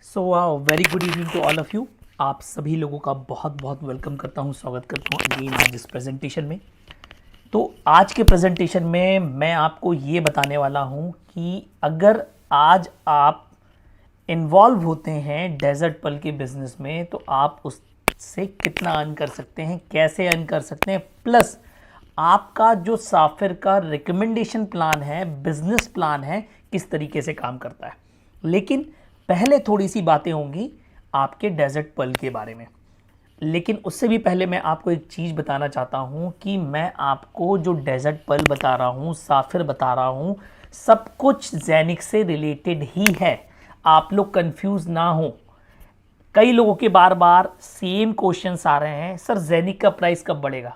So very good evening to all of you. आप सभी लोगों का बहुत बहुत वेलकम करता हूँ, स्वागत करता हूँ अगेन आज इस प्रेजेंटेशन में। तो आज के प्रेजेंटेशन में मैं आपको ये बताने वाला हूँ कि अगर आज आप इन्वॉल्व होते हैं डेजर्ट पल के बिजनेस में तो आप उससे कितना अर्न कर सकते हैं, कैसे अर्न कर सकते हैं, प्लस आपका जो साफिर का रिकमेंडेशन प्लान है, बिजनेस प्लान है, किस तरीके से काम करता है। लेकिन पहले थोड़ी सी बातें होंगी आपके डेजर्ट पल के बारे में। लेकिन उससे भी पहले मैं आपको एक चीज़ बताना चाहता हूँ कि मैं आपको जो डेजर्ट पल बता रहा हूँ, साफिर बता रहा हूँ, सब कुछ जेनिक से रिलेटेड ही है। आप लोग कंफ्यूज ना हो। कई लोगों के बार बार सेम क्वेश्चंस आ रहे हैं, सर जेनिक का प्राइस कब बढ़ेगा।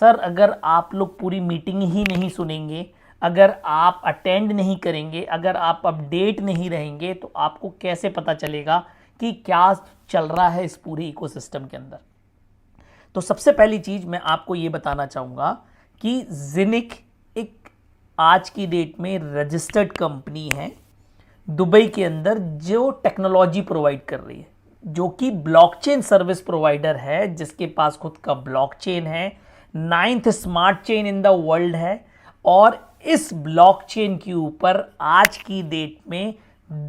सर अगर आप लोग पूरी मीटिंग ही नहीं सुनेंगे, अगर आप अटेंड नहीं करेंगे, अगर आप अपडेट नहीं रहेंगे तो आपको कैसे पता चलेगा कि क्या चल रहा है इस पूरे इकोसिस्टम के अंदर। तो सबसे पहली चीज मैं आपको यह बताना चाहूंगा कि जेनिक एक आज की डेट में रजिस्टर्ड कंपनी है दुबई के अंदर, जो टेक्नोलॉजी प्रोवाइड कर रही है, जो कि ब्लॉकचेन सर्विस प्रोवाइडर है, जिसके पास खुद का ब्लॉकचेन है, 9th smart chain in the world है। और इस ब्लॉकचेन के ऊपर आज की डेट में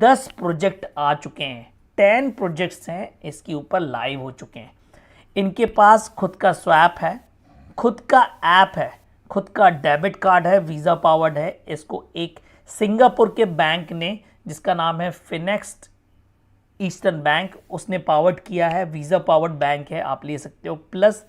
10 प्रोजेक्ट आ चुके हैं, 10 प्रोजेक्ट्स हैं इसके ऊपर लाइव हो चुके हैं। इनके पास खुद का स्वैप है, खुद का ऐप है, खुद का डेबिट कार्ड है, वीज़ा पावर्ड है। इसको एक सिंगापुर के बैंक ने, जिसका नाम है फिनेक्स्ट ईस्टर्न बैंक, उसने पावर्ड किया है। वीज़ा पावर्ड बैंक है, आप ले सकते हो। प्लस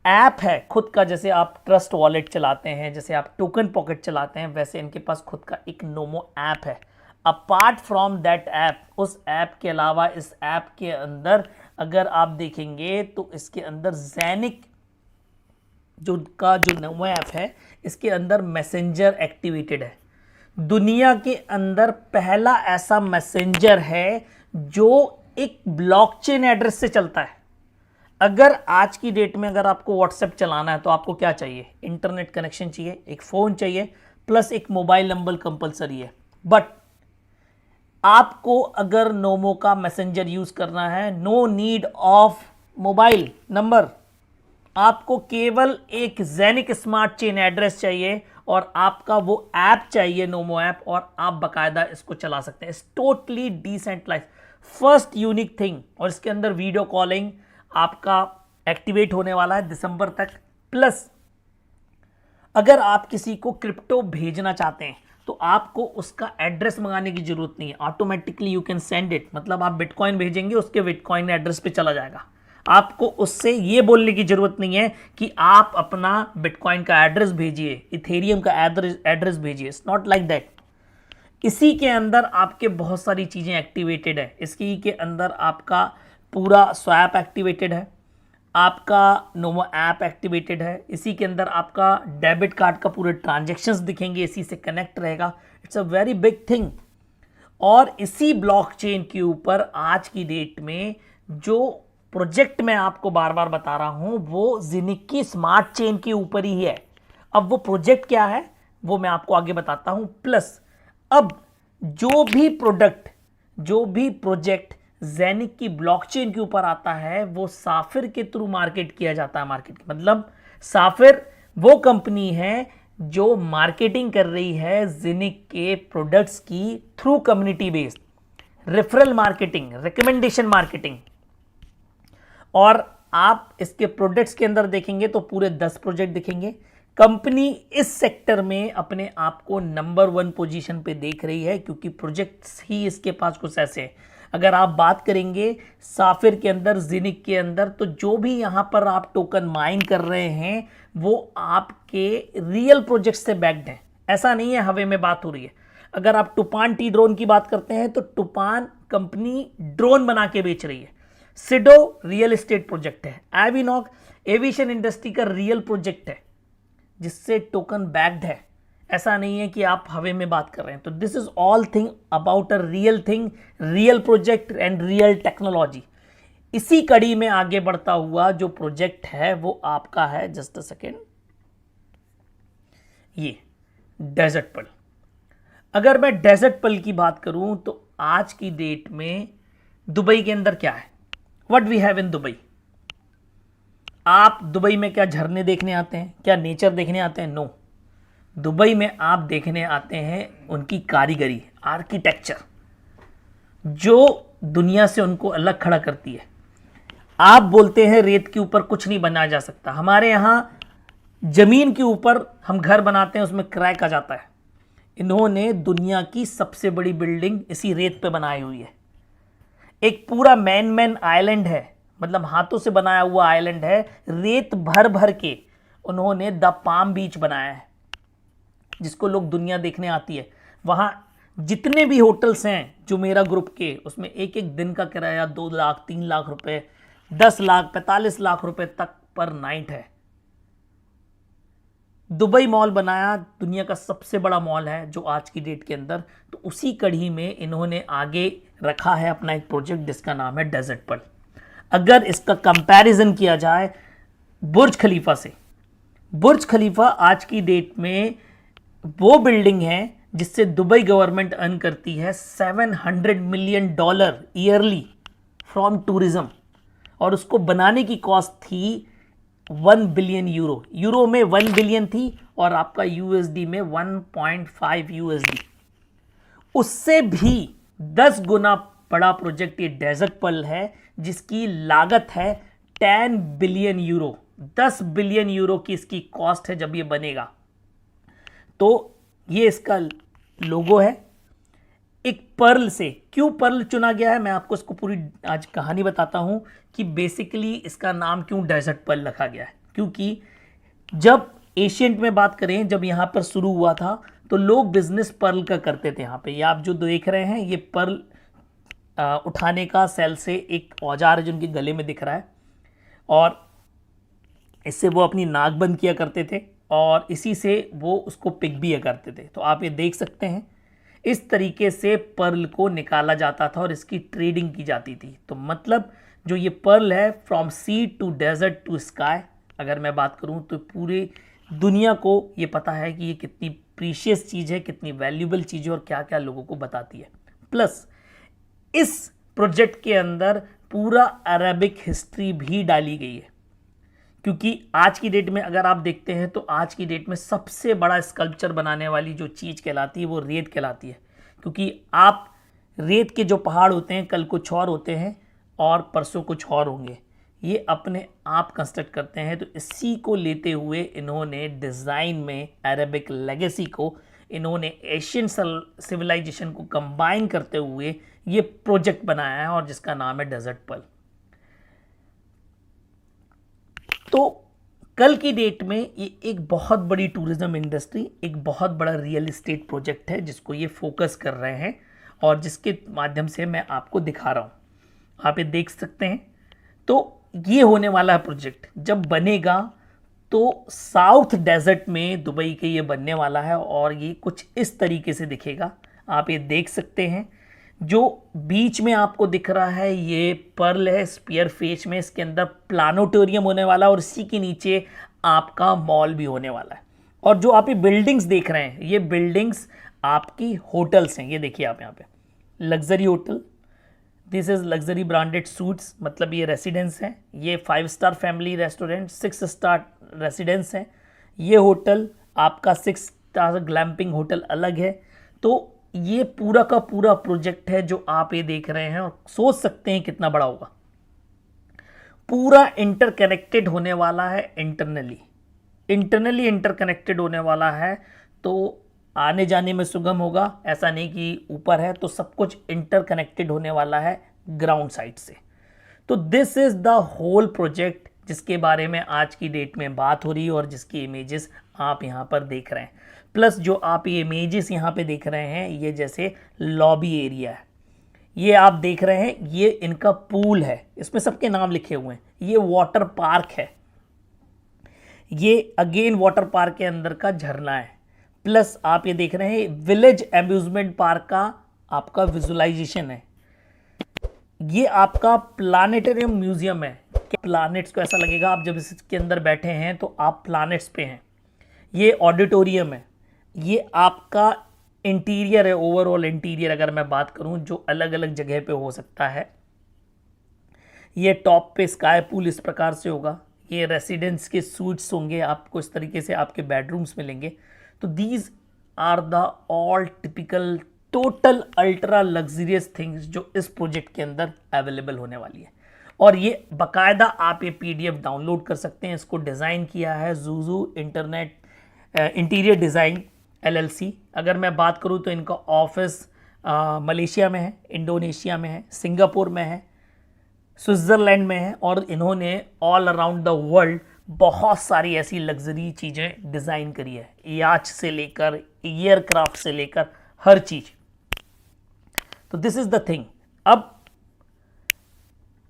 ऐप है खुद का, जैसे आप ट्रस्ट वॉलेट चलाते हैं, जैसे आप टोकन पॉकेट चलाते हैं, वैसे इनके पास खुद का एक नोमो ऐप है। अपार्ट फ्रॉम दैट ऐप, उस ऐप के अलावा इस ऐप के अंदर अगर आप देखेंगे तो इसके अंदर जेनिक जो नोमो ऐप है, इसके अंदर मैसेंजर एक्टिवेटेड है। दुनिया के अंदर पहला ऐसा मैसेंजर है जो एक ब्लॉकचेन एड्रेस से चलता है। अगर आज की डेट में अगर आपको व्हाट्सएप चलाना है तो आपको क्या चाहिए? इंटरनेट कनेक्शन चाहिए, एक फ़ोन चाहिए, प्लस एक मोबाइल नंबर कंपलसरी है। बट आपको अगर नोमो का मैसेंजर यूज़ करना है, no need of mobile number, आपको केवल एक जेनिक स्मार्ट चेन एड्रेस चाहिए और आपका वो ऐप चाहिए, नोमो ऐप, और आप बकायदा इसको चला सकते हैं। It's totally decentralise, first unique thing. और इसके अंदर वीडियो कॉलिंग आपका एक्टिवेट होने वाला है दिसंबर तक। प्लस अगर आप किसी को क्रिप्टो भेजना चाहते हैं तो आपको उसका एड्रेस मंगाने की जरूरत नहीं है, automatically you can send it. मतलब आप बिटकॉइन भेजेंगे, उसके बिटकॉइन एड्रेस पे चला जाएगा। आपको उससे ये बोलने की जरूरत नहीं है कि आप अपना बिटकॉइन का एड्रेस भेजिए, इथेरियम का एड्रेस भेजिए। It's not like that. इसी के अंदर आपके बहुत सारी चीजें एक्टिवेटेड है। इसी के अंदर आपका पूरा स्वैप एक्टिवेटेड है, आपका नोमो ऐप एक्टिवेटेड है, इसी के अंदर आपका डेबिट कार्ड का पूरे ट्रांजैक्शंस दिखेंगे, इसी से कनेक्ट रहेगा। It's a very big thing. और इसी ब्लॉकचेन के ऊपर आज की डेट में जो प्रोजेक्ट मैं आपको बार बार बता रहा हूं वो जेनिक की स्मार्ट चेन के ऊपर ही है। अब वो प्रोजेक्ट क्या है वो मैं आपको आगे बताता हूं। प्लस अब जो भी प्रोजेक्ट जेनिक की ब्लॉकचेन के ऊपर आता है वो साफिर के थ्रू मार्केट किया जाता है। मार्केट मतलब साफिर वो कंपनी है जो मार्केटिंग कर रही है जेनिक के प्रोडक्ट्स की through community based referral marketing, recommendation marketing. और आप इसके प्रोडक्ट्स के अंदर देखेंगे तो पूरे 10 प्रोजेक्ट दिखेंगे। कंपनी इस सेक्टर में अपने आप को नंबर 1 पोजीशन पे देख रही है, क्योंकि प्रोजेक्ट्स ही इसके पास कुछ ऐसे हैं। अगर आप बात करेंगे साफिर के अंदर, जेनिक के अंदर, तो जो भी यहां पर आप टोकन माइन कर रहे हैं वो आपके रियल प्रोजेक्ट से बैक्ड है। ऐसा नहीं है हवे में बात हो रही है। अगर आप टूपान टी ड्रोन की बात करते हैं तो टूपान कंपनी ड्रोन बना के बेच रही है। सिडो रियल एस्टेट प्रोजेक्ट है। एविनॉक एविएशन इंडस्ट्री का रियल प्रोजेक्ट है जिससे टोकन बैक्ड है। ऐसा नहीं है कि आप हवे में बात कर रहे हैं। तो this is all thing about a real thing, real project and real technology. इसी कड़ी में आगे बढ़ता हुआ जो प्रोजेक्ट है वो आपका है, जस्ट अ सेकेंड, ये डेजर्ट पल। अगर मैं डेजर्ट पल की बात करूं तो आज की डेट में दुबई के अंदर क्या है, what we have in Dubai. आप दुबई में क्या झरने देखने आते हैं, क्या नेचर देखने आते हैं? नो। दुबई में आप देखने आते हैं उनकी कारीगरी, आर्किटेक्चर, जो दुनिया से उनको अलग खड़ा करती है। आप बोलते हैं रेत के ऊपर कुछ नहीं बनाया जा सकता, हमारे यहाँ जमीन के ऊपर हम घर बनाते हैं उसमें क्रैक आ जाता है। इन्होंने दुनिया की सबसे बड़ी बिल्डिंग इसी रेत पे बनाई हुई है। एक पूरा मैन आइलैंड है, मतलब हाथों से बनाया हुआ आइलैंड है, रेत भर भर के उन्होंने द पाम बीच बनाया है, जिसको लोग दुनिया देखने आती है। वहाँ जितने भी होटल्स हैं जो मेरा ग्रुप के, उसमें एक एक दिन का किराया 2 लाख 3 लाख रुपए, 10 लाख 45 लाख रुपए तक पर नाइट है। दुबई मॉल बनाया, दुनिया का सबसे बड़ा मॉल है जो आज की डेट के अंदर, तो उसी कड़ी में इन्होंने आगे रखा है अपना एक प्रोजेक्ट जिसका नाम है डेजर्ट पर्ल। अगर इसका कंपैरिजन किया जाए बुर्ज खलीफा से, बुर्ज खलीफा आज की डेट में वो बिल्डिंग है जिससे दुबई गवर्नमेंट अर्न करती है $700 मिलियन ईयरली फ्रॉम टूरिज्म, और उसको बनाने की कॉस्ट थी 1 बिलियन यूरो। यूरो में 1 बिलियन थी और आपका यूएसडी में 1.5 यूएसडी। उससे भी 10 गुना बड़ा प्रोजेक्ट ये डेजर्ट पर्ल है, जिसकी लागत है 10 बिलियन यूरो। 10 बिलियन यूरो की इसकी कॉस्ट है जब ये बनेगा। तो ये इसका लोगो है। एक पर्ल से क्यों पर्ल चुना गया है, मैं आपको इसको पूरी आज कहानी बताता हूं कि बेसिकली इसका नाम क्यों डेजर्ट पर्ल रखा गया है। क्योंकि जब एशियंट में बात करें, जब यहाँ पर शुरू हुआ था तो लोग बिजनेस पर्ल का करते थे। यहाँ पे ये आप जो देख रहे हैं, ये पर्ल उठाने का सेल से एक औजार है जो उनके गले में दिख रहा है, और इससे वो अपनी नाक बंद किया करते थे और इसी से वो उसको पिक भी करते थे। तो आप ये देख सकते हैं, इस तरीके से पर्ल को निकाला जाता था और इसकी ट्रेडिंग की जाती थी। तो मतलब जो ये पर्ल है, from sea to desert to sky, अगर मैं बात करूं तो पूरी दुनिया को ये पता है कि ये कितनी प्रीशियस चीज़ है, कितनी वैल्यूबल चीज़ है और क्या क्या लोगों को बताती है। प्लस इस प्रोजेक्ट के अंदर पूरा अरेबिक हिस्ट्री भी डाली गई है, क्योंकि आज की डेट में अगर आप देखते हैं तो आज की डेट में सबसे बड़ा स्कल्पचर बनाने वाली जो चीज़ कहलाती है वो रेत कहलाती है। क्योंकि आप रेत के जो पहाड़ होते हैं, कल कुछ और होते हैं और परसों कुछ और होंगे, ये अपने आप कंस्ट्रक्ट करते हैं। तो इसी को लेते हुए इन्होंने डिज़ाइन में अरेबिक लेगेसी को, इन्होंने एशियन सिविलाइजेशन को कंबाइन करते हुए ये प्रोजेक्ट बनाया है, और जिसका नाम है डेजर्ट पर्ल। तो कल की डेट में ये एक बहुत बड़ी टूरिज्म इंडस्ट्री, एक बहुत बड़ा रियल एस्टेट प्रोजेक्ट है जिसको ये फोकस कर रहे हैं, और जिसके माध्यम से मैं आपको दिखा रहा हूँ, आप ये देख सकते हैं। तो ये होने वाला है प्रोजेक्ट, जब बनेगा तो साउथ डेजर्ट में दुबई के ये बनने वाला है, और ये कुछ इस तरीके से दिखेगा। आप ये देख सकते हैं, जो बीच में आपको दिख रहा है ये पर्ल है स्पीयर फेस में, इसके अंदर प्लानेटोरियम होने वाला है और इसी के नीचे आपका मॉल भी होने वाला है। और जो आप ये बिल्डिंग्स देख रहे हैं, ये बिल्डिंग्स आपकी होटल्स हैं। ये देखिए आप यहाँ पे luxury hotel, this is luxury branded suits, मतलब ये रेसिडेंस हैं। ये 5 star family restaurant, 6 star residence हैं। ये होटल आपका 6 स्टार ग्लैम्पिंग होटल अलग है। तो ये पूरा का पूरा प्रोजेक्ट है जो आप ये देख रहे हैं, और सोच सकते हैं कितना बड़ा होगा। पूरा इंटरकनेक्टेड होने वाला है, इंटरनली इंटरकनेक्टेड होने वाला है, तो आने जाने में सुगम होगा। ऐसा नहीं कि ऊपर है, तो सब कुछ इंटरकनेक्टेड होने वाला है ग्राउंड साइड से। तो this is the whole project जिसके बारे में आज की डेट में बात हो रही है और जिसकी इमेजेस आप यहाँ पर देख रहे हैं। प्लस जो आप ये इमेजेस यहाँ पे देख रहे हैं, ये जैसे लॉबी एरिया है, ये आप देख रहे हैं, ये इनका पूल है, इसमें सबके नाम लिखे हुए हैं। ये वाटर पार्क है, ये अगेन वाटर पार्क के अंदर का झरना है। प्लस आप ये देख रहे हैं विलेज एम्यूजमेंट पार्क का आपका विजुअलाइजेशन है। ये आपका प्लानेटेरियम म्यूजियम है, प्लैनेट्स को ऐसा लगेगा आप जब इसके अंदर बैठे हैं तो आप प्लैनेट्स पे हैं। ये ऑडिटोरियम है, ये आपका इंटीरियर है, ओवरऑल इंटीरियर अगर मैं बात करूं जो अलग अलग जगह पे हो सकता है। ये टॉप पे स्काई पूल इस प्रकार से होगा, ये रेसिडेंस के सूट्स होंगे, आपको इस तरीके से आपके बेडरूम्स मिलेंगे। तो these are the all typical total ultra luxurious things जो इस प्रोजेक्ट के अंदर अवेलेबल होने वाली है। और ये बाकायदा आप ये पीडीएफ डाउनलोड कर सकते हैं। इसको डिज़ाइन किया है जुजू इंटीरियर डिज़ाइन एलएलसी। अगर मैं बात करूँ तो इनका ऑफिस मलेशिया में है, इंडोनेशिया में है, सिंगापुर में है, स्विट्ज़रलैंड में है, और इन्होंने ऑल अराउंड द वर्ल्ड बहुत सारी ऐसी लग्जरी चीज़ें डिज़ाइन करी है, याच से लेकर एयरक्राफ्ट से लेकर हर चीज़। तो दिस इज़ द थिंग। अब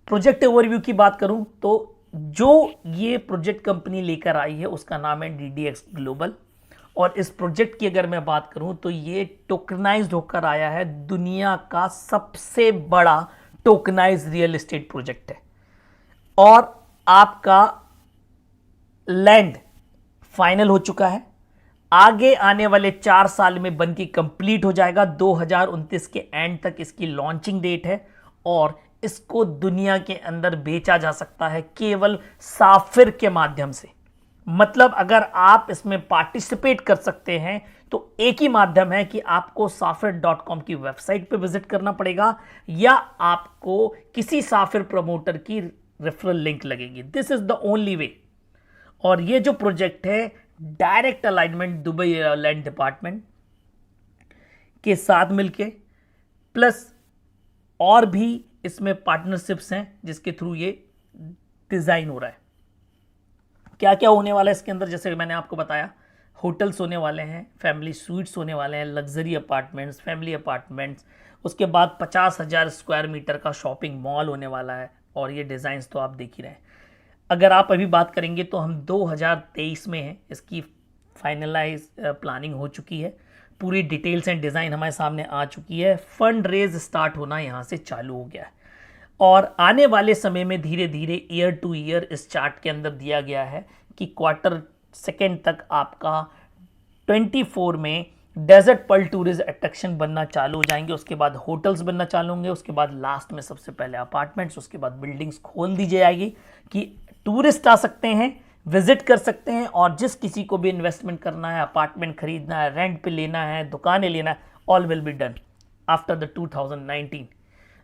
प्रोजेक्ट ओवरव्यू की बात करूं तो जो ये प्रोजेक्ट कंपनी लेकर आई है उसका नाम है डीडीएक्स ग्लोबल। और इस प्रोजेक्ट की अगर मैं बात करूं तो ये टोकनाइज्ड होकर आया है, दुनिया का सबसे बड़ा टोकनाइज्ड रियल एस्टेट प्रोजेक्ट है। और आपका लैंड फाइनल हो चुका है, आगे आने वाले 4 साल में बनके कंप्लीट हो जाएगा। 2029 के एंड तक इसकी लॉन्चिंग डेट है और इसको दुनिया के अंदर बेचा जा सकता है केवल साफिर के माध्यम से। मतलब अगर आप इसमें पार्टिसिपेट कर सकते हैं तो एक ही माध्यम है कि आपको safir.com की वेबसाइट पे विजिट करना पड़ेगा या आपको किसी साफिर प्रमोटर की रेफरल लिंक लगेगी। This is the only way. और ये जो प्रोजेक्ट है direct alignment Dubai airline department के साथ मिलके, प्लस और भी इसमें पार्टनरशिप्स हैं जिसके थ्रू ये डिज़ाइन हो रहा है। क्या क्या होने वाला है इसके अंदर, जैसे मैंने आपको बताया, होटल्स होने वाले हैं, फैमिली स्वीट्स होने वाले हैं, लग्जरी अपार्टमेंट्स, फैमिली अपार्टमेंट्स, उसके बाद 50,000 स्क्वायर मीटर का शॉपिंग मॉल होने वाला है। और ये डिज़ाइंस तो आप देख ही रहे हैं। अगर आप अभी बात करेंगे तो हम 2023 में हैं, इसकी फाइनलाइज प्लानिंग हो चुकी है, पूरी डिटेल्स एंड डिज़ाइन हमारे सामने आ चुकी है, फंड रेज स्टार्ट होना यहाँ से चालू हो गया है। और आने वाले समय में धीरे धीरे ईयर टू ईयर इस चार्ट के अंदर दिया गया है कि क्वार्टर सेकेंड तक आपका 24 में डेजर्ट पर्ल टूरिस्ट अट्रैक्शन बनना चालू हो जाएंगे, उसके बाद होटल्स बनना चालू होंगे, उसके बाद लास्ट में सबसे पहले अपार्टमेंट्स, उसके बाद बिल्डिंग्स खोल दी जाएगी कि टूरिस्ट आ सकते हैं, विजिट कर सकते हैं। और जिस किसी को भी इन्वेस्टमेंट करना है, अपार्टमेंट खरीदना है, रेंट पे लेना है, दुकानें लेना है, all will be done after the 2019।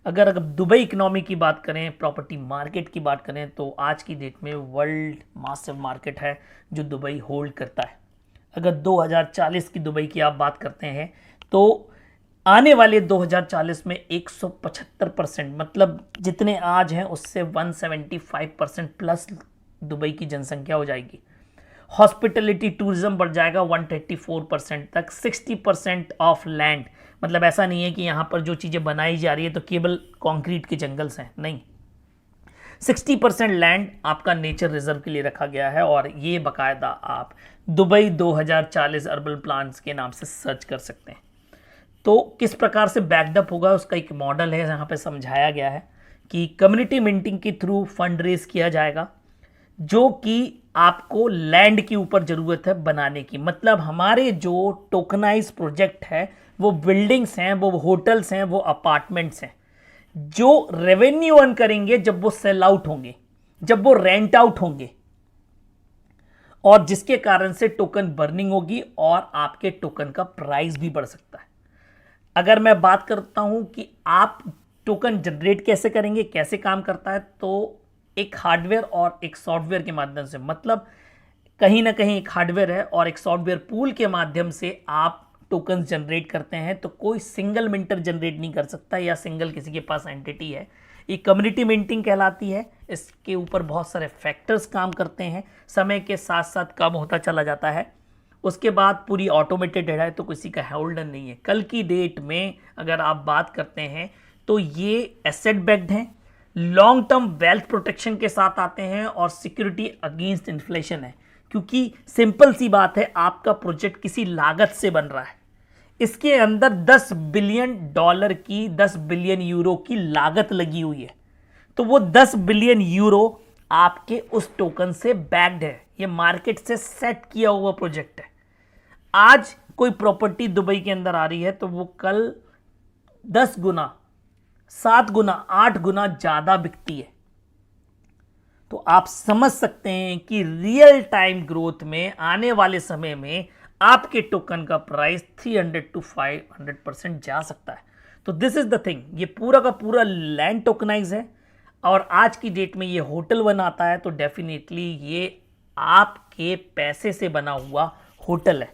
अगर दुबई इकोनॉमी की बात करें, प्रॉपर्टी मार्केट की बात करें, तो आज की डेट में वर्ल्ड मासिव मार्केट है जो दुबई होल्ड करता है। अगर 2040 की दुबई की आप बात करते हैं तो आने वाले 2040 में 175%, मतलब जितने आज हैं उससे 175% प्लस दुबई की जनसंख्या हो जाएगी। हॉस्पिटलिटी टूरिज्म बढ़ जाएगा 134% तक। 60% ऑफ लैंड, मतलब ऐसा नहीं है कि यहाँ पर जो चीज़ें बनाई जा रही है तो केवल कंक्रीट के जंगल्स हैं, नहीं, 60% लैंड आपका नेचर रिजर्व के लिए रखा गया है। और ये बाकायदा आप दुबई 2040 अर्बन प्लान्स के नाम से सर्च कर सकते हैं। तो किस प्रकार से बैकअप होगा उसका एक मॉडल है, यहाँ पे समझाया गया है कि कम्युनिटी मिंटिंग के थ्रू फंड रेज किया जाएगा, जो कि आपको लैंड के ऊपर ज़रूरत है बनाने की। मतलब हमारे जो टोकनाइज प्रोजेक्ट है वो बिल्डिंग्स हैं, वो होटल्स हैं, वो अपार्टमेंट्स हैं, जो रेवेन्यू अर्न करेंगे जब वो सेल आउट होंगे, जब वो रेंट आउट होंगे, और जिसके कारण से टोकन बर्निंग होगी और आपके टोकन का प्राइस भी बढ़ सकता है। अगर मैं बात करता हूं कि आप टोकन जनरेट कैसे करेंगे, कैसे काम करता है, तो एक हार्डवेयर और एक सॉफ्टवेयर के माध्यम से, मतलब कहीं ना कहीं एक हार्डवेयर है और एक सॉफ्टवेयर पूल के माध्यम से आप टोकन जनरेट करते हैं। तो कोई सिंगल मिंटर जनरेट नहीं कर सकता या सिंगल किसी के पास एंटिटी है, ये कम्युनिटी मिंटिंग कहलाती है। इसके ऊपर बहुत सारे फैक्टर्स काम करते हैं, समय के साथ साथ कम होता चला जाता है। उसके बाद पूरी ऑटोमेटेड है तो किसी का होल्डर नहीं है। कल की डेट में अगर आप बात करते हैं तो ये एसेट बैक्ड हैं, लॉन्ग टर्म वेल्थ प्रोटेक्शन के साथ आते हैं और सिक्योरिटी अगेंस्ट इन्फ्लेशन है। क्योंकि सिंपल सी बात है, आपका प्रोजेक्ट किसी लागत से बन रहा है, इसके अंदर $10 बिलियन की 10 बिलियन यूरो की लागत लगी हुई है। तो वो 10 बिलियन यूरो आपके उस टोकन से बैक्ड है, ये मार्केट से सेट किया हुआ प्रोजेक्ट है। आज कोई प्रॉपर्टी दुबई के अंदर आ रही है तो वो कल 10 गुना, 7 गुना, 8 गुना ज़्यादा बिकती है। तो आप समझ सकते हैं कि रियल टाइम ग्रोथ में आने वाले समय में आपके टोकन का प्राइस 300 to 500% जा सकता है। तो दिस इज द थिंग, ये पूरा का पूरा लैंड टोकनाइज है और आज की डेट में ये होटल बनाता है, तो डेफिनेटली ये आपके पैसे से बना हुआ होटल है,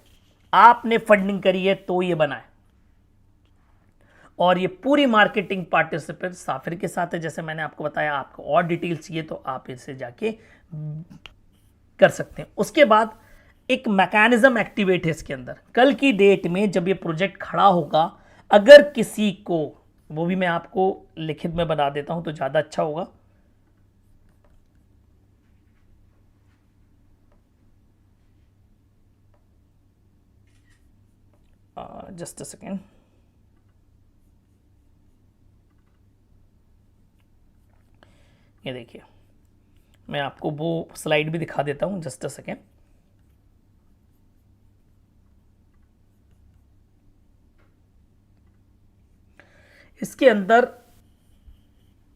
आपने फंडिंग करी है तो ये बना है। और ये पूरी मार्केटिंग पार्टिसिपेंट साफिर के साथ है, जैसे मैंने आपको बताया। आपको और डिटेल्स चाहिए तो आप इसे जाके कर सकते हैं। उसके बाद एक मैकेनिज्म एक्टिवेट है इसके अंदर। कल की डेट में जब ये प्रोजेक्ट खड़ा होगा, अगर किसी को, वो भी मैं आपको लिखित में बना देता हूं तो ज्यादा अच्छा होगा। जस्ट अ सेकेंड, ये देखिए मैं आपको वो स्लाइड भी दिखा देता हूं, जस्ट अ सेकेंड। इसके अंदर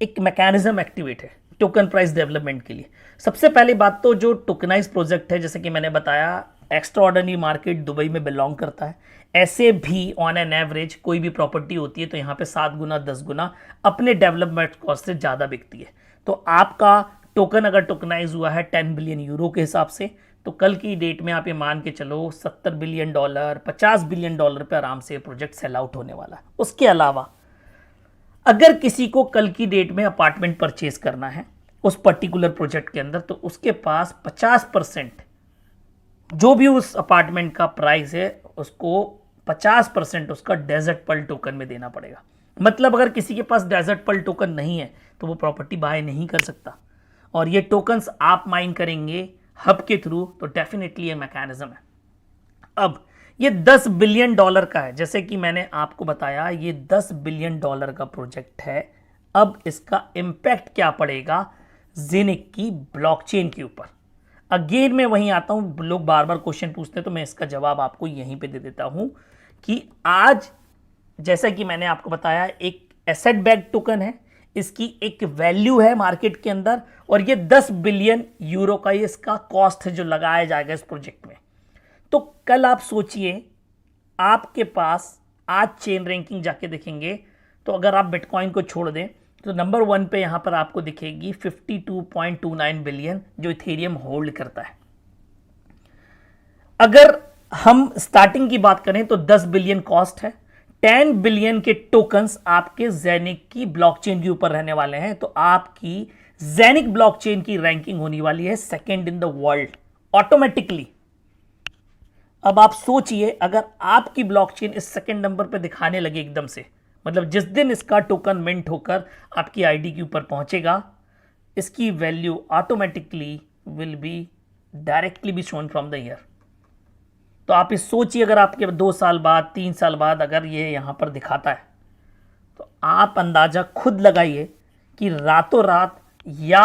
एक मैकेनिज्म एक्टिवेट है टोकन प्राइस डेवलपमेंट के लिए। सबसे पहली बात तो जो टोकनाइज प्रोजेक्ट है, जैसे कि मैंने बताया, एक्स्ट्रा ऑर्डिनरी मार्केट दुबई में बिलोंग करता है। ऐसे भी ऑन एन एवरेज कोई भी प्रॉपर्टी होती है तो यहाँ पे 7 गुना 10 गुना अपने डेवलपमेंट कॉस्ट से ज़्यादा बिकती है। तो आपका टोकन अगर टोकनाइज हुआ है 10 बिलियन यूरो के हिसाब से, तो कल की डेट में आप ये मान के चलो 70 बिलियन डॉलर 50 बिलियन डॉलर पे आराम से प्रोजेक्ट सेल आउट होने वाला है। उसके अलावा अगर किसी को कल की डेट में अपार्टमेंट परचेज करना है उस पर्टिकुलर प्रोजेक्ट के अंदर, तो उसके पास 50% जो भी उस अपार्टमेंट का प्राइस है उसको 50% उसका डेजर्ट पर्ल टोकन में देना पड़ेगा। मतलब अगर किसी के पास डेजर्ट पर्ल टोकन नहीं है तो वो प्रॉपर्टी बाय नहीं कर सकता, और ये टोकन्स आप माइन करेंगे हब के थ्रू, तो डेफिनेटली ये मैकेनिज्म है। अब ये 10 बिलियन डॉलर का है, जैसे कि मैंने आपको बताया ये 10 बिलियन डॉलर का प्रोजेक्ट है। अब इसका इंपैक्ट क्या पड़ेगा ज़ेनिक की ब्लॉकचेन के ऊपर। अगेन मैं वहीं आता हूं, लोग बार बार क्वेश्चन पूछते हैं तो मैं इसका जवाब आपको यहीं पे दे देता हूं कि आज जैसा कि मैंने आपको बताया एक एसेट बैक टोकन है, इसकी एक वैल्यू है मार्केट के अंदर, और ये 10 बिलियन यूरो का ये इसका कॉस्ट है जो लगाया जाएगा इस प्रोजेक्ट में। तो कल आप सोचिए, आपके पास आज चेन रैंकिंग जाके देखेंगे तो अगर आप बिटकॉइन को छोड़ दें तो नंबर 1 पे यहां पर आपको दिखेगी 52.29 बिलियन जो इथेरियम होल्ड करता है। अगर हम स्टार्टिंग की बात करें तो 10 बिलियन कॉस्ट है, 10 बिलियन के टोकन्स आपके ज़ेनिक की ब्लॉकचेन के ऊपर रहने वाले हैं, तो आपकी ज़ेनिक ब्लॉकचेन की रैंकिंग होने वाली है second in the world automatically. अब आप सोचिए, अगर आपकी ब्लॉकचेन इस सेकंड नंबर पे दिखाने लगे एकदम से, मतलब जिस दिन इसका टोकन मिंट होकर आपकी आईडी के ऊपर पहुंचेगा, इसकी value automatically will be directly be shown from the year. तो आप इस सोचिए, अगर आपके 2 साल बाद 3 साल बाद अगर ये यहां पर दिखाता है तो आप अंदाजा खुद लगाइए कि रातों रात या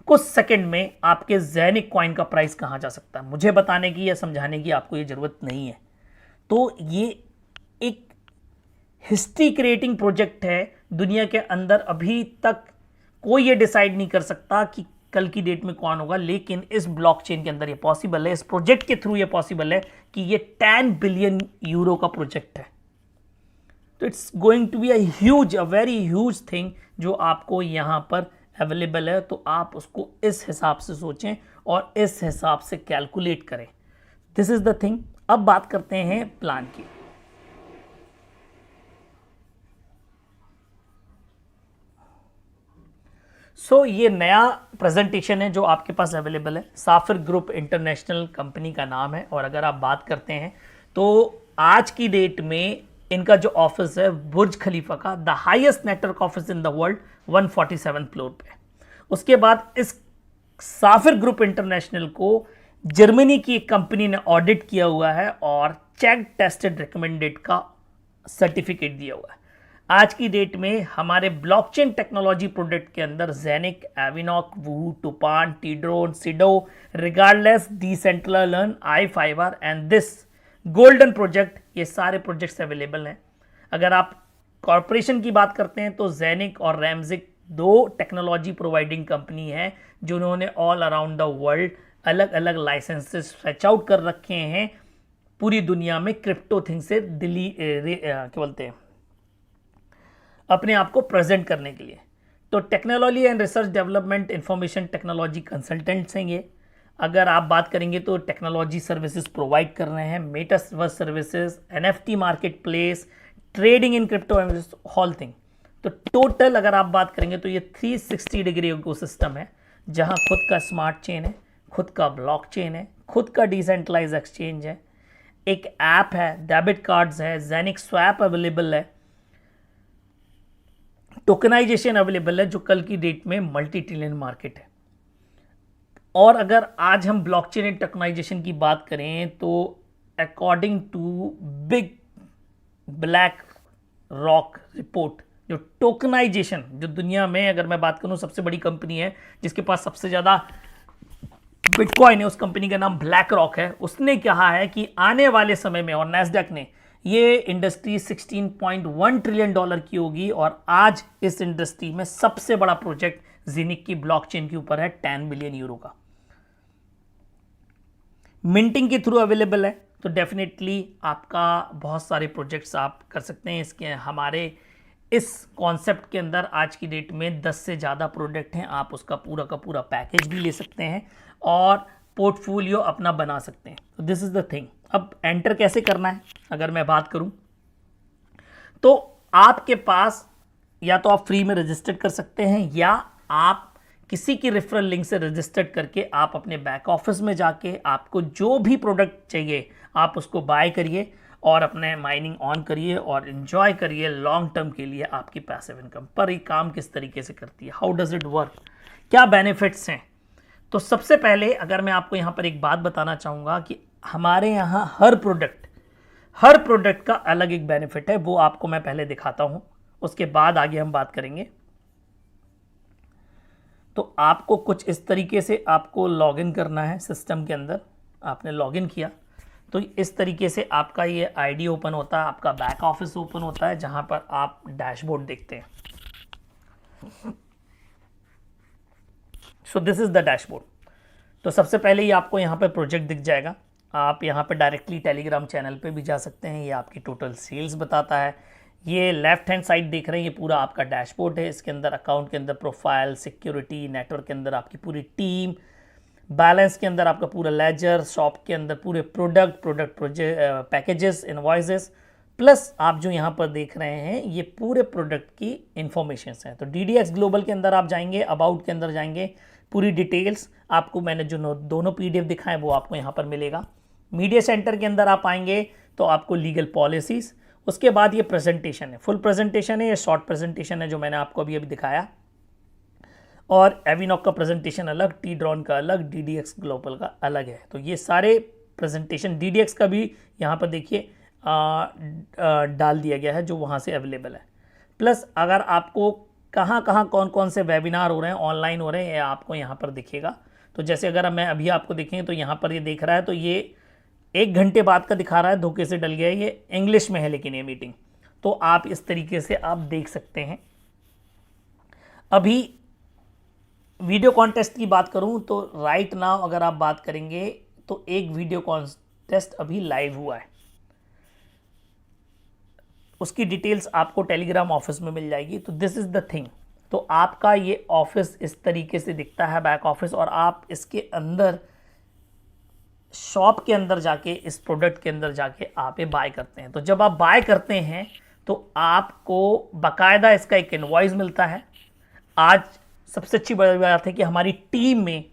कुछ सेकंड में आपके ज़ेनिक कॉइन का प्राइस कहां जा सकता है। मुझे बताने की या समझाने की आपको ये जरूरत नहीं है। तो ये एक हिस्ट्री क्रिएटिंग प्रोजेक्ट है दुनिया के अंदर। अभी तक कोई ये डिसाइड नहीं कर सकता कि कल की डेट में कौन होगा, लेकिन इस ब्लॉकचेन के अंदर ये पॉसिबल है, इस प्रोजेक्ट के थ्रू ये पॉसिबल है कि ये 10 बिलियन यूरो का प्रोजेक्ट है। तो it's going to be a very huge thing जो आपको यहां पर अवेलेबल है। तो आप उसको इस हिसाब से सोचें और इस हिसाब से कैलकुलेट करें। This is the thing. अब बात करते हैं प्लान की। ये नया प्रेजेंटेशन है जो आपके पास अवेलेबल है। साफिर ग्रुप इंटरनेशनल कंपनी का नाम है, और अगर आप बात करते हैं तो आज की डेट में इनका जो ऑफिस है बुर्ज खलीफा का, the highest network office in the world, 147 floor पे। उसके बाद इस साफिर ग्रुप इंटरनेशनल को जर्मनी की एक कंपनी ने ऑडिट किया हुआ है और चेक टेस्टेड रिकमेंडेड का सर्टिफिकेट दिया हुआ है। आज की डेट में हमारे ब्लॉकचेन टेक्नोलॉजी प्रोडक्ट के अंदर ज़ेनिक, एविनॉक, वू, टूपान, टीड्रोन, सिडो, रिगार्डलेस, डिसेंट्रलर्न, आई5आर एंड दिस गोल्डन प्रोजेक्ट, ये सारे प्रोजेक्ट्स अवेलेबल हैं। अगर आप कॉरपोरेशन की बात करते हैं तो ज़ेनिक और रैमजिक दो टेक्नोलॉजी प्रोवाइडिंग कंपनी है जिन्होंने ऑल अराउंड द वर्ल्ड अलग अलग लाइसेंसेस फेच आउट कर रखे हैं पूरी दुनिया में क्रिप्टो थिंग से क्या बोलते हैं, अपने आप को प्रेजेंट करने के लिए। तो technology and research development information technology consultants हैं ये। अगर आप बात करेंगे तो टेक्नोलॉजी सर्विसेज प्रोवाइड कर रहे हैं, metaverse services, NFT market place, trading in crypto, whole thing. तो टोटल अगर आप बात करेंगे तो ये 360 डिग्री इकोसिस्टम है, जहां खुद का स्मार्ट चेन है, खुद का ब्लॉकचेन है, खुद का डिसेंट्रलाइज एक्सचेंज है, एक ऐप है, डेबिट कार्ड्स है, जेनिक स्वैप अवेलेबल है, टोकनाइजेशन अवेलेबल है जो कल की डेट में मल्टी ट्रिलियन मार्केट है। और अगर आज हम ब्लॉकचेन एंड टोकनाइजेशन की बात करें तो according to big BlackRock report, जो टोकनाइजेशन जो दुनिया में अगर मैं बात करूं सबसे बड़ी कंपनी है जिसके पास सबसे ज़्यादा बिटकॉइन है, उस कंपनी का नाम ब्लैक रॉक है। उसने कहा है कि आने वाले समय में, और नैस्डैक ने, ये इंडस्ट्री 16.1 ट्रिलियन डॉलर की होगी। और आज इस इंडस्ट्री में सबसे बड़ा प्रोजेक्ट ज़ीनिक की ब्लॉकचेन के ऊपर है 10 बिलियन यूरो का। मिंटिंग के थ्रू अवेलेबल है, तो डेफिनेटली आपका बहुत सारे प्रोजेक्ट्स आप कर सकते हैं। इसके हमारे इस कॉन्सेप्ट के अंदर आज की डेट में 10 से ज़्यादा प्रोडक्ट हैं। आप उसका पूरा का पूरा पैकेज भी ले सकते हैं और पोर्टफोलियो अपना बना सकते हैं। तो दिस इज़ द थिंग। अब एंटर कैसे करना है अगर मैं बात करूं तो आपके पास या तो आप फ्री में रजिस्टर कर सकते हैं, या आप किसी की रेफरल लिंक से रजिस्टर करके आप अपने बैक ऑफिस में जाके आपको जो भी प्रोडक्ट चाहिए आप उसको बाय करिए और अपने माइनिंग ऑन करिए और एंजॉय करिए लॉन्ग टर्म के लिए आपकी पैसिव इनकम। पर ये काम किस तरीके से करती है, हाउ डज इट वर्क, क्या बेनिफिट्स हैं। तो सबसे पहले अगर मैं आपको यहाँ पर एक बात बताना चाहूँगा कि हमारे यहाँ हर प्रोडक्ट का अलग एक बेनिफिट है, वो आपको मैं पहले दिखाता हूँ, उसके बाद आगे हम बात करेंगे। तो आपको कुछ इस तरीके से आपको लॉगिन करना है सिस्टम के अंदर। आपने लॉगिन किया तो इस तरीके से आपका ये आईडी ओपन होता है, आपका बैक ऑफिस ओपन होता है, जहां पर आप डैशबोर्ड देखते हैं। So this is the dashboard. तो सबसे पहले ही आपको यहाँ पे प्रोजेक्ट दिख जाएगा। आप यहाँ पे डायरेक्टली टेलीग्राम चैनल पे भी जा सकते हैं। ये आपकी टोटल सेल्स बताता है। ये लेफ्ट हैंड साइड देख रहे हैं, ये पूरा आपका डैशबोर्ड है। इसके अंदर अकाउंट के अंदर प्रोफाइल, सिक्योरिटी, नेटवर्क के अंदर आपकी पूरी टीम, बैलेंस के अंदर आपका पूरा लेजर, शॉप के अंदर पूरे प्रोडक्ट पैकेजेस, इनवॉइसेस, प्लस आप जो यहाँ पर देख रहे हैं ये पूरे प्रोडक्ट की इंफॉर्मेशन हैं। तो DDX ग्लोबल के अंदर आप जाएंगे, अबाउट के अंदर जाएंगे, पूरी डिटेल्स आपको मैंने जो दोनों PDF दिखाएं वो आपको यहाँ पर मिलेगा। मीडिया सेंटर के अंदर आप आएंगे तो आपको लीगल पॉलिसीज़, उसके बाद ये प्रेजेंटेशन है, फुल प्रेजेंटेशन है, ये शॉर्ट प्रेजेंटेशन है जो मैंने आपको अभी दिखाया, और एविनॉक का प्रेजेंटेशन अलग, T-Drawn का अलग, DDX ग्लोबल का अलग है। तो ये सारे प्रेजेंटेशन DDX का भी यहाँ पर देखिए डाल दिया गया है जो वहाँ से अवेलेबल है। प्लस अगर आपको कहाँ कहाँ कौन कौन से वेबिनार हो रहे हैं, ऑनलाइन हो रहे हैं, ये आपको यहाँ पर दिखेगा। तो जैसे अगर मैं अभी आपको देखेंगे तो यहाँ पर ये देख रहा है, तो ये 1 घंटे बाद का दिखा रहा है, धोखे से डल गया है, ये इंग्लिश में है लेकिन ये मीटिंग। तो आप इस तरीके से आप देख सकते हैं। अभी वीडियो कॉन्टेस्ट की बात करूं तो राइट नाउ अगर आप बात करेंगे तो एक वीडियो कॉन्टेस्ट अभी लाइव हुआ है, उसकी डिटेल्स आपको टेलीग्राम ऑफिस में मिल जाएगी। तो दिस इज़ द थिंग। तो आपका ये ऑफिस इस तरीके से दिखता है, बैक ऑफिस, और आप इसके अंदर शॉप के अंदर जाके, इस प्रोडक्ट के अंदर जाके आप ये बाय करते हैं। तो जब आप बाय करते हैं तो आपको बाकायदा इसका एक इनवॉइस मिलता है। आज सबसे अच्छी बड़ी बात है कि हमारी टीम में,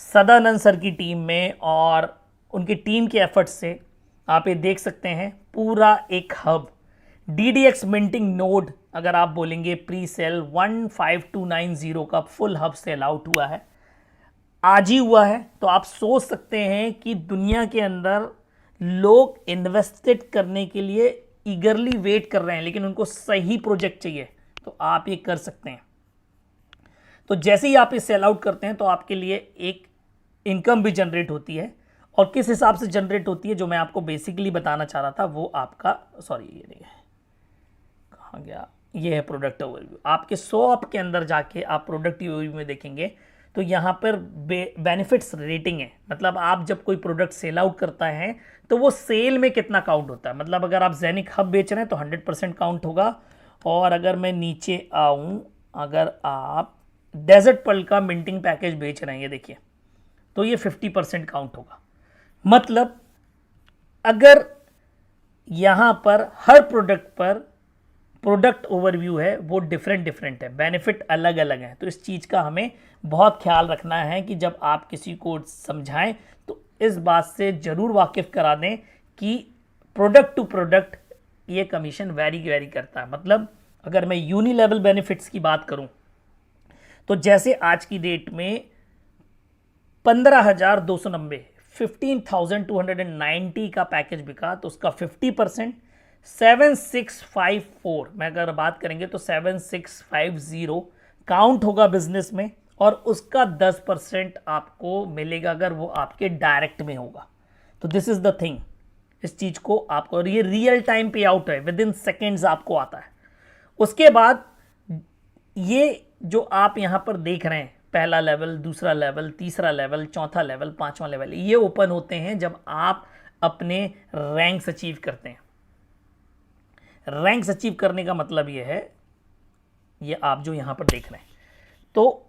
सदानंद सर की टीम में और उनकी टीम के एफर्ट्स से आप ये देख सकते हैं पूरा एक हब, DDX मिंटिंग नोड अगर आप बोलेंगे, प्री सेल 15290 का फुल हब सेल आउट हुआ है, आज ही हुआ है। तो आप सोच सकते हैं कि दुनिया के अंदर लोग इन्वेस्टेड करने के लिए ईगरली वेट कर रहे हैं, लेकिन उनको सही प्रोजेक्ट चाहिए, तो आप ये कर सकते हैं। तो जैसे ही आप ये सेल आउट करते हैं तो आपके लिए एक इनकम भी जनरेट होती है, और किस हिसाब से जनरेट होती है जो मैं आपको बेसिकली बताना चाह रहा था वो आपका, सॉरी ये नहीं है, कहाँ गया, ये है प्रोडक्ट ओवरव्यू। आपके शॉप के अंदर जाके आप प्रोडक्ट ओवरव्यू में देखेंगे तो यहाँ पर बेनिफिट्स रेटिंग है, मतलब आप जब कोई प्रोडक्ट सेल आउट करता है तो वो सेल में कितना काउंट होता है। मतलब अगर आप जेनिक हब बेच रहे हैं तो 100% काउंट होगा। और अगर मैं नीचे आऊँ, अगर आप डेजर्ट पर्ल का मिंटिंग पैकेज बेच रहे हैं, ये देखिए, तो ये 50% काउंट होगा। मतलब अगर यहाँ पर हर प्रोडक्ट पर प्रोडक्ट ओवरव्यू है वो डिफरेंट है, बेनिफिट अलग अलग हैं। तो इस चीज़ का हमें बहुत ख्याल रखना है कि जब आप किसी को समझाएं तो इस बात से ज़रूर वाकिफ करा दें कि प्रोडक्ट टू प्रोडक्ट ये कमीशन वेरी करता है। मतलब अगर मैं यूनी लेवल बेनिफिट्स की बात करूं तो जैसे आज की डेट में 15,290 15,290 का पैकेज बिका तो उसका 50% 7654, मैं अगर बात करेंगे तो 7650 काउंट होगा बिजनेस में, और उसका 10% आपको मिलेगा अगर वो आपके डायरेक्ट में होगा। तो दिस इज द थिंग, इस चीज को आपको, और ये रियल टाइम पे आउट है, विद इन सेकेंड्स आपको आता है। उसके बाद ये जो आप यहां पर देख रहे हैं, पहला लेवल, दूसरा लेवल, तीसरा लेवल, चौथा लेवल, पांचवा लेवल, ये ओपन होते हैं जब आप अपने रैंक्स अचीव करते हैं। रैंक्स अचीव करने का मतलब ये है, ये आप जो यहां पर देख रहे हैं, तो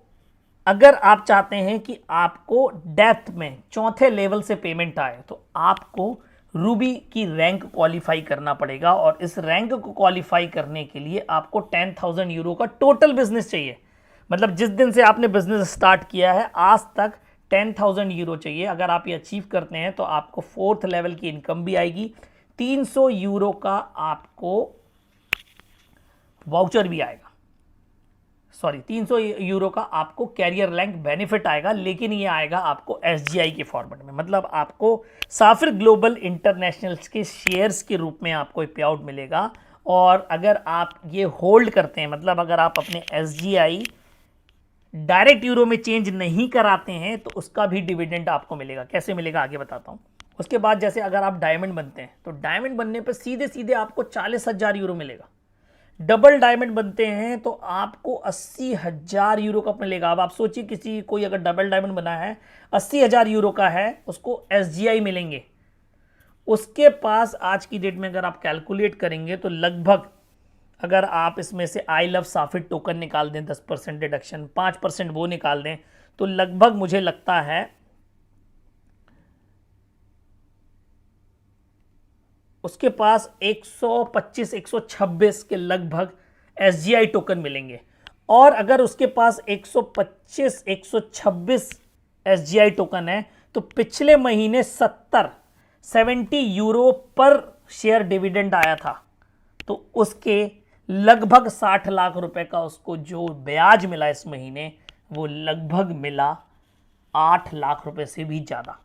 अगर आप चाहते हैं कि आपको डेप्थ में चौथे लेवल से पेमेंट आए तो आपको रूबी की रैंक क्वालिफाई करना पड़ेगा। और इस रैंक को क्वालिफाई करने के लिए आपको 10,000 यूरो का टोटल बिजनेस चाहिए। मतलब जिस दिन से आपने बिजनेस स्टार्ट किया है आज तक 10,000 यूरो चाहिए। अगर आप ये अचीव करते हैं तो आपको 4th लेवल की इनकम भी आएगी, 300 यूरो का आपको वाउचर भी आएगा, 300 यूरो का आपको कैरियर रैंक बेनिफिट आएगा, लेकिन ये आएगा आपको एसजीआई के फॉर्मेट में। मतलब आपको साफिर ग्लोबल इंटरनेशनल्स के शेयर्स के रूप में आपको पे आउट मिलेगा। और अगर आप ये होल्ड करते हैं, मतलब अगर आप अपने एसजीआई डायरेक्ट यूरो में चेंज नहीं कराते हैं तो उसका भी डिविडेंड आपको मिलेगा। कैसे मिलेगा आगे बताता हूं। उसके बाद जैसे अगर आप डायमंड बनते हैं तो डायमंड बनने पर सीधे सीधे आपको 40,000 यूरो मिलेगा। डबल डायमंड बनते हैं तो आपको 80,000 यूरो का मिलेगा। अब आप सोचिए, किसी कोई अगर डबल डायमंड बना है 80,000 यूरो का है, उसको एसजीआई मिलेंगे। उसके पास आज की डेट में अगर आप कैलकुलेट करेंगे तो लगभग, अगर आप इसमें से आई लव साफिर टोकन निकाल दें, 10% डिडक्शन, 5% वो निकाल दें, तो लगभग मुझे लगता है उसके पास 125-126 के लगभग एसजीआई टोकन मिलेंगे। और अगर उसके पास 125-126 एसजीआई टोकन है तो पिछले महीने 70 यूरो पर शेयर डिविडेंड आया था, तो उसके लगभग 60 लाख रुपए का उसको जो ब्याज मिला इस महीने, वो लगभग मिला 8 लाख रुपए से भी ज़्यादा।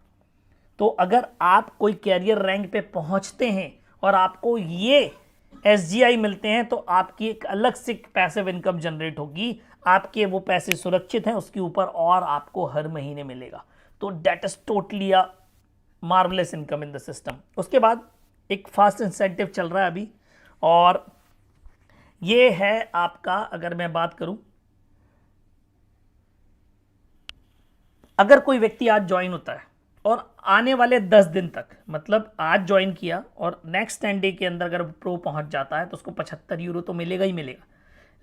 तो अगर आप कोई कैरियर रैंक पे पहुंचते हैं और आपको ये एसजीआई मिलते हैं तो आपकी एक अलग से पैसिव इनकम जनरेट होगी। आपके वो पैसे सुरक्षित हैं, उसके ऊपर और आपको हर महीने मिलेगा। तो that is totally a marvellous income in the system. उसके बाद एक फास्ट इंसेंटिव चल रहा है अभी, और ये है आपका, अगर मैं बात करूं, अगर कोई व्यक्ति आज ज्वाइन होता है और आने वाले 10 दिन तक, मतलब आज ज्वाइन किया और नेक्स्ट 10 डे के अंदर अगर प्रो पहुंच जाता है तो उसको 75 यूरो तो मिलेगा ही मिलेगा,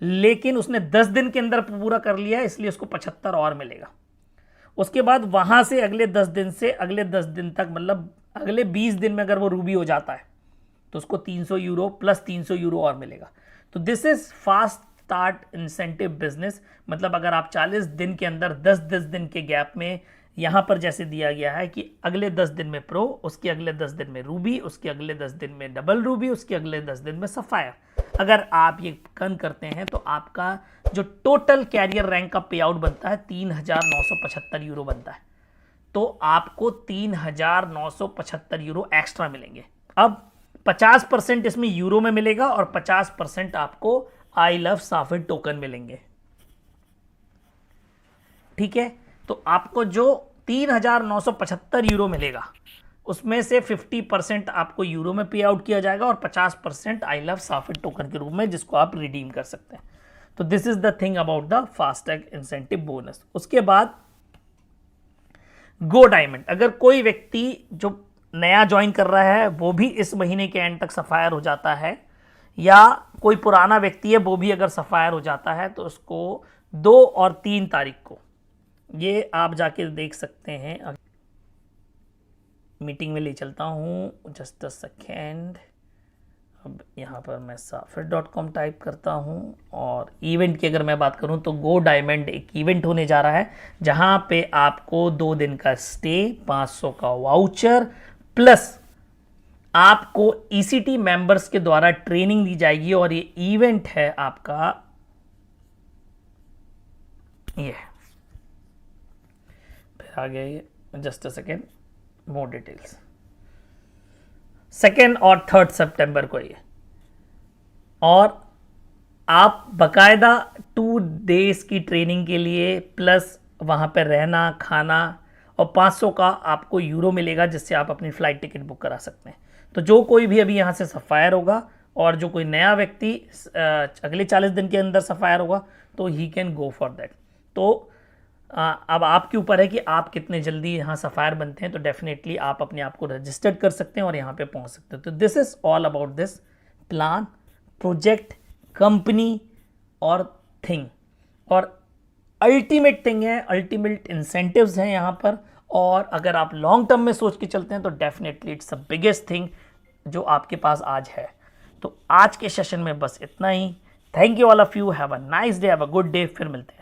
लेकिन उसने 10 दिन के अंदर पूरा कर लिया है इसलिए उसको 75 और मिलेगा। उसके बाद वहां से अगले 10 दिन से अगले 10 दिन तक, मतलब अगले 20 दिन में अगर वो रूबी हो जाता है तो उसको 300 यूरो प्लस 300 यूरो और मिलेगा। तो this is fast start incentive business. मतलब अगर आप 40 दिन के अंदर 10-10 दिन के गैप में, यहां पर जैसे दिया गया है कि अगले 10 दिन में प्रो, उसके अगले 10 दिन में रूबी, उसके अगले 10 दिन में डबल रूबी, उसके अगले 10 दिन में सफायर, अगर आप ये कन करते हैं तो आपका जो टोटल कैरियर रैंक का पे आउट बनता है 3,975 यूरो बनता है। तो आपको 3,975 यूरो एक्स्ट्रा मिलेंगे। अब 50% इसमें यूरो में मिलेगा और 50% आपको आई लव साफिर टोकन मिलेंगे। ठीक है, तो आपको जो 3,975 यूरो मिलेगा, उसमें से 50% आपको यूरो में पे आउट किया जाएगा और 50% आई लव साफिर टोकन के रूप में, जिसको आप रिडीम कर सकते हैं। तो this is the thing about the FASTag incentive bonus. उसके बाद गो डायमंड, अगर कोई व्यक्ति जो नया ज्वाइन कर रहा है वो भी इस महीने के एंड तक सफायर हो जाता है, या कोई पुराना व्यक्ति है वो भी अगर सफायर हो जाता है, तो उसको 2 और 3 तारीख को, ये आप जाके देख सकते हैं, मीटिंग में ले चलता हूँ, जस्ट अ सेकेंड। अब यहाँ पर मैं safir.com टाइप करता हूँ और इवेंट की अगर मैं बात करूँ तो गो डायमंड एक इवेंट होने जा रहा है जहाँ पे आपको 2 दिन का स्टे, 500 का वाउचर, प्लस आपको ECT मेंबर्स के द्वारा ट्रेनिंग दी जाएगी। और ये इवेंट है आपका, ये फिर आ गया ये, just a second, more details, 2 और 3 सितंबर को ये। और आप बकायदा 2 डेज की ट्रेनिंग के लिए प्लस वहाँ पे रहना, खाना और 500 का आपको यूरो मिलेगा, जिससे आप अपनी फ़्लाइट टिकट बुक करा सकते हैं। तो जो कोई भी अभी यहाँ से सफ़ायर होगा और जो कोई नया व्यक्ति अगले 40 दिन के अंदर सफ़ायर होगा तो he can go for that. तो अब आपके ऊपर है कि आप कितने जल्दी यहाँ सफ़ायर बनते हैं। तो डेफिनेटली आप अपने आप को रजिस्टर्ड कर सकते हैं और यहाँ पे पहुँच सकते हैं। तो this is all about this plan, project, company और थिंग। और अल्टीमेट थिंग है, अल्टीमेट इंसेंटिव्स हैं यहाँ पर। और अगर आप लॉन्ग टर्म में सोच के चलते हैं तो definitely it's the biggest thing जो आपके पास आज है। तो आज के सेशन में बस इतना ही। Thank you all of you, have a nice day, have a good day. फिर मिलते हैं।